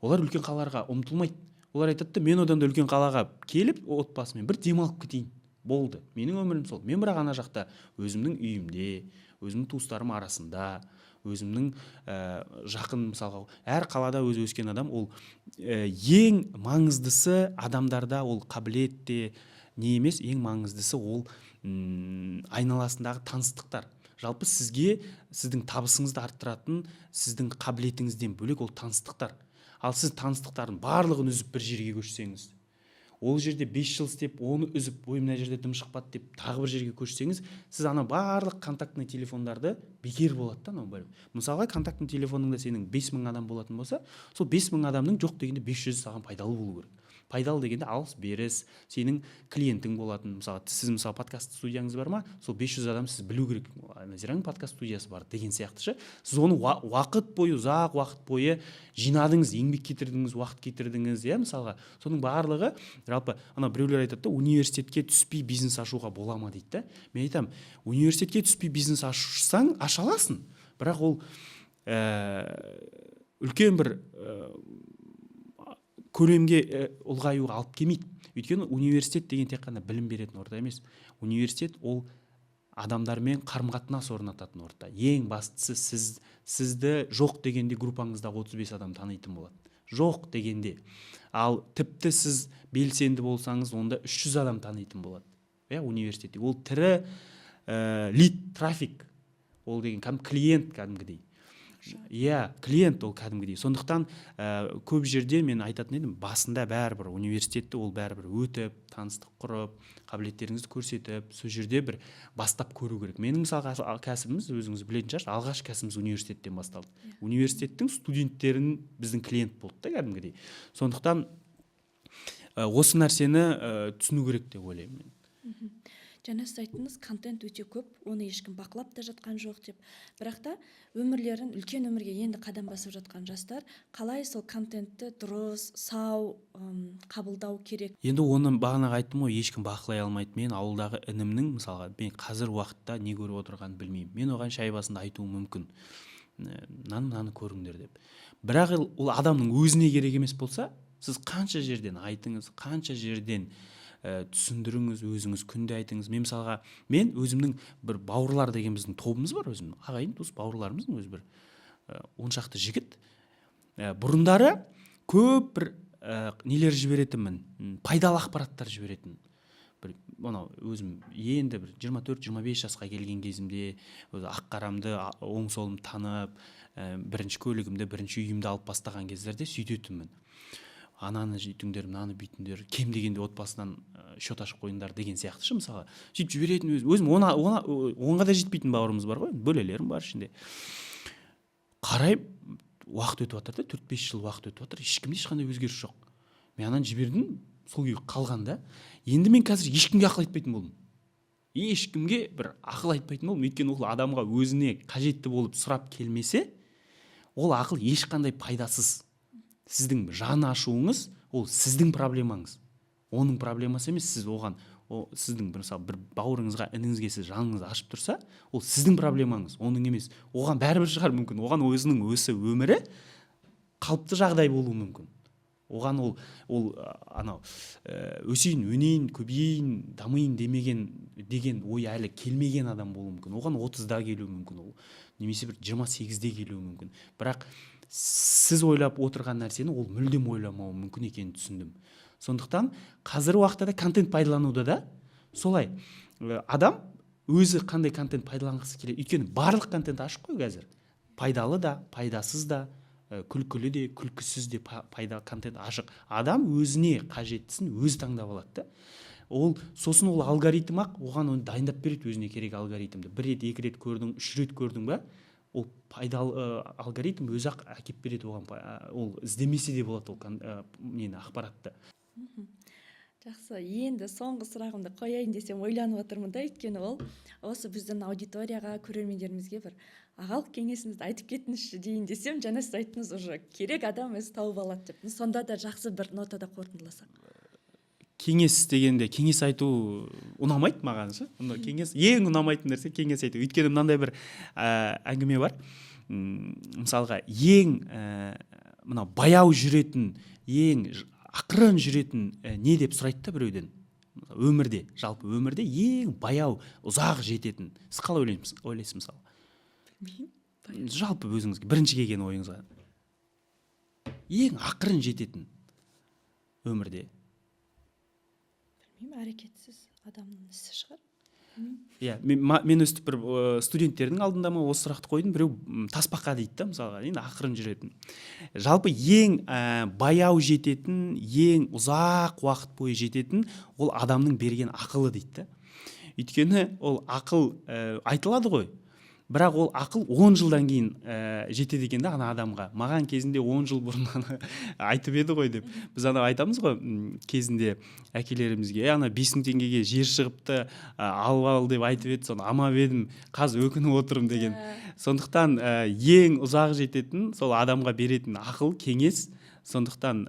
Олар үлкен қалаларға ұмтылмайды. Олар айтады да, мен одан да үлкен қалаға келіп, отбасымен бір демалып кетейін. Болды. Менің өмірім сол. Мен бірақ ана жақта өзімнің үйімде, өзімнің туыстарым арасында, өзімнің жақын, мысалға, әр қалада өзі өскен адам, ол ең маңыздысы адамдарда ол қабілетте не емес, ең маңыздысы ол айналасындағы таныстықтар. Жалпы сіздің табысыңызды арттыратын, сіздің қабілетіңізден бөлек ол таныстықтар. Ал сіз таныстықтардың барлығын үзіп бір жерге көшсеңіз, ол жерде 5 жыл істеп, оны үзіп, мына жерде дым шықпады деп тағы бір жерге көшсеңіз, сіз ана барлық контактный телефондарды бекер болады да. Мысалға, контактный телефоныңда сенің 5000 адам болатын болса, сол 5000 адамның жоқ дегенде 500 саған пайдалы болу керек. Пайдалы дегенде алыс беріс, сенің клиентің болатын. Мысалы, сіз подкаст студияңыз бар ма? Сол 500 адам сіз білу керек. Назираның подкаст студиясы бар деген сияқты. Сіз оны уақыт бойы, ұзақ уақыт бойы жинадыңыз, еңбек кетірдіңіз, уақыт кетірдіңіз, мысалға. Соның барлығы, жалпы, біреулер айтады да, университетке түспей бизнес ашуға бола ма дейді да. Мен айтамын, университетке түспей бизнес ашсаң, аша аласың. Бірақ ол үлкен бір көлемге ұлғаюға алып келмейді. Өйткені университет деген тек қана білім беретін орта емес. Университет ол адамдармен қарым-қатынас орнататын орта. Ең бастысы сізді жоқ дегенде группаңызда 35 адам танитын болады. Жоқ дегенде. Ал тіпті сіз белсенді болсаңыз, онда 300 адам танитын болады. Университетте. Ол тірі лид, трафик. Ол деген клиент кәдімгідей. Клиент ол кәдімгідей. Сондықтан көп жерде мен айтатын едім, басында бәрібір университетті ол бәрібір өтіп, таныстық құрып, қабілеттеріңізді көрсетіп, сол жерде бір бастап көру керек. Менің мысалға кәсібіміз, өзіңіз білетін шығарсыз, алғашқы кәсібіміз университеттен басталды. Университеттің студенттерін біздің клиент болды да кәдімгідей. Сондықтан осы нәрсені түсіну керек деп ойлаймын мен. Жаңа сіз айттыңыз, контент өте көп, оны ешкім бақылап та жатқан жоқ деп. Бірақ та өмірлерін, үлкен өмірге енді қадам басып жатқан жастар қалай сол контентті дұрыс, сау қабылдау керек? Енді оны бағанағы айттым ғой, ешкім бақылай алмайды. Мен ауылдағы інімнің, мысалға, мен қазір уақытта не көріп отырғанын білмеймін. Мен оған шай басында айтуым мүмкін. мынаны көріңдер деп. Бірақ ол адамның өзіне керек емес болса, сіз қанша жерден айтыңыз, қанша жерден түсіндіріңіз, өзіңіз күнде айтыңыз. Мен өзімнің бір бауырлар деген біздің тобымыз бар, өзімнің ағайын туыс бауырларымыздың өзі бір 10 шақты жігіт. Бұрындары көп бір нелер жіберетінмін, пайдалы ақпараттар жіберетін. Бір өзім енді бір 24-25 жасқа келген кезімде өзі ақ қарамды оң солым танып, бірінші көлігімді, бірінші үйімді алып бастаған кездерде сөйтетінмін. Ананы жейтіңдер, мынаны бүйтіңдер, кем дегенде отбасынан счет ашып қойыңдар деген сияқты ше, мысалы. Сөйтіп жіберетін өзім оңға да жетпейтін бауырымыз бар ғой, бөлелерім бар ішінде. Қарай уақыт өтіп жатыр да, 4-5 жыл уақыт өтіп жатыр, ешкімде ешқандай өзгеріс жоқ. Мен ананы жібердім, сол күйі қалған да. Енді мен қазір ешкімге ақыл айтпайтын болдым. Ешкімге бір ақыл айтпайтын болдым, өйткені ол адамға өзіне қажетті болып сұрап келмесе, ол ақыл ешқандай пайдасыз. Сіздің жаны ашуыңыз ол сіздің проблемаңыз. Оның проблемасы емес, сіз оған сіздің мысалы бір бауырыңызға, ініңізге сіз жаныңызды ашып тұрса, ол сіздің проблемаңыз, оның емес. Оған бәрібір шығар мүмкін. Оған өзінің өмірі қалыпты жағдай болуы мүмкін. Оған өсейін, өнейін, көбейейін, дамайын деген ой әлі келмеген адам болуы мүмкін. Оған 30-да келуі мүмкін, ол немесе бір 28-де келуі мүмкін. Бірақ сіз ойлап отырған нәрсені ол мүлдем ойламауы мүмкін екенін түсіндім. Сондықтан қазіргі уақытта контент пайдалануда да солай. Адам өзі қандай контент пайдаланғысы келеді. Өйткені барлық контент ашық қой қазір. Пайдалы да, пайдасыз да, күлкілі де, күлкісіз де контент ашық. Адам өзіне қажеттісін өзі таңдап алады да. Сосын ол алгоритм оған оны дайындап береді, өзіне керек алгоритмді. 1 рет, 2 рет көрдің, 3 рет көрдің ба? Ол пайдалы алгоритм өзі әкеп береді оған. Ол іздемесе де болады ол ақпаратты. Жақсы, енді соңғы сұрағымды қояйын десем ойланып отырмын да, өйткені осы біздің аудиторияға, көрермендерімізге бір ағалық кеңесіңізді айтып кетіңізші дейін десем, жаңа сіз айттыңыз, уже керек адам өзі тауып алады деп. Сонда да жақсы бір нотада қорытындыласақ. Кеңес дегенде кеңес айту ұнамайды маған ше. Кеңес ең ұнамайтын нәрсе кеңес айту. Өйткені мынандай бір әңгіме бар. Мысалға ең баяу жүретін, ең ақырын жүретін не деп сұрайды да біреуден. Өмірде, жалпы өмірде ең баяу, ұзақ жететін. Сіз қалай ойлайсыз мысалы? Білмеймін. Жалпы өзіңізге бірінші келген ойыңызға. Ең ақырын жететін өмірде. Білмеймін, әрекетсіз адамның ісі шығар. Иә, мен өстіп бір студенттердің алдында осы сұрақты қойдым, біреу таспақа дейді да, мысалға, енді ақырын жүретін. Жалпы ең баяу жететін, ең ұзақ уақыт бойы жететін ол адамның берген ақылы дейді да. Өйткені ол ақыл айтылады ғой. Бірақ ол ақыл 10 жылдан кейін жетеді екен да ана адамға. Маған кезінде 10 жыл бұрын айтып еді ғой деп. Біз айтамыз ғой кезінде әкелерімізге, 5.000 теңгеге жер шығыпты, ал деп айтып еді, соны амап едім, қазір өкініп отырмын деген. Сондықтан ең ұзақ жететін сол адамға беретін ақыл, кеңес. Сондықтан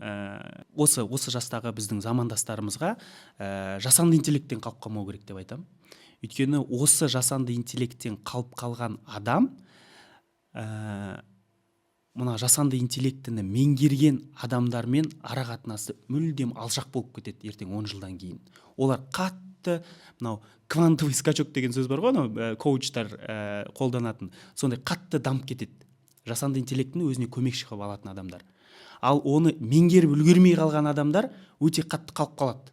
осы жастағы біздің замандастарымызға жасанды интеллекттен қалып қалмау керек деп айтамын. Өйткені осы жасанды интеллекттен қалып қалған адам мына жасанды интеллектіні меңгерген адамдармен арақатынасы мүлдем алшақ болып кетеді ертең 10 жылдан кейін. Олар қатты квантовый скачок деген сөз бар ғой, коучтар қолданатын. Сондай қатты дамып кетеді. Жасанды интеллектіні өзіне көмекші қылып алатын адамдар. Ал оны меңгеріп үлгермей қалған адамдар өте қатты қалып қалады.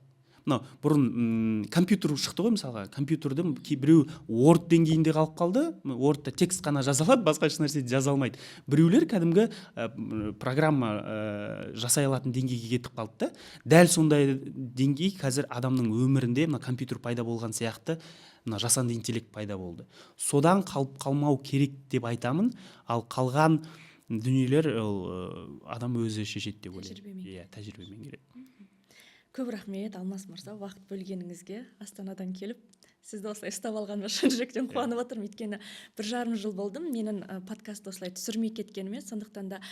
Бұрын компьютер шықты ғой, мысалға, компьютерді біреу Word деңгейінде қалып қалды. Word'та текст қана жаза алады, басқа еш нәрсе жаза алмайды. Біреулер кәдімгі программа жасай алатын деңгейге кетіп қалды. Дәл сондай деңгей қазір адамның өмірінде компьютер пайда болған сияқты жасанды интеллект пайда болды. Содан қалып қалмау керек деп айтамын, ал қалған дүниелер адам өзі шешеді деп ойлаймын. Иә, тәжірибемен келеді. Көп рахмет, Алмас мырза, уақыт бөлгеніңізге, Астанадан келіп сізді осылай ұстап алғаныма шын жүректен қуанып отырмын, өйткені 1,5 жыл болды менің подкастты осылай түсірмей кеткеніме, сондықтан да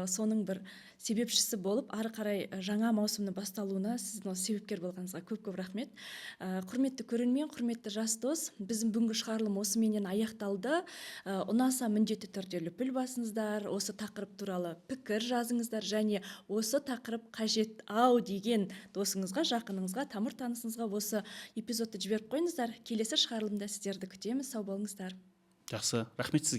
соның бір себепшісі болып, ары қарай жаңа маусымның басталуына сіздің осы себепкер болғаныңызға көп рахмет. Құрметті көрермен, құрметті жас дос, біздің бүгінгі шығарылым осыменен аяқталды. Ұнаса міндетті түрде лүпіл басыңыздар, осы тақырып туралы пікір жазыңыздар, және осы тақырып қажет ау деген досыңызға, жақыныңызға, тамыр танысыңызға осы эпизодты жіберіп қойыңыздар. Келесі шығарылымда сіздерді күтеміз. Сау болыңыздар. Жақсы, рахмет сізге.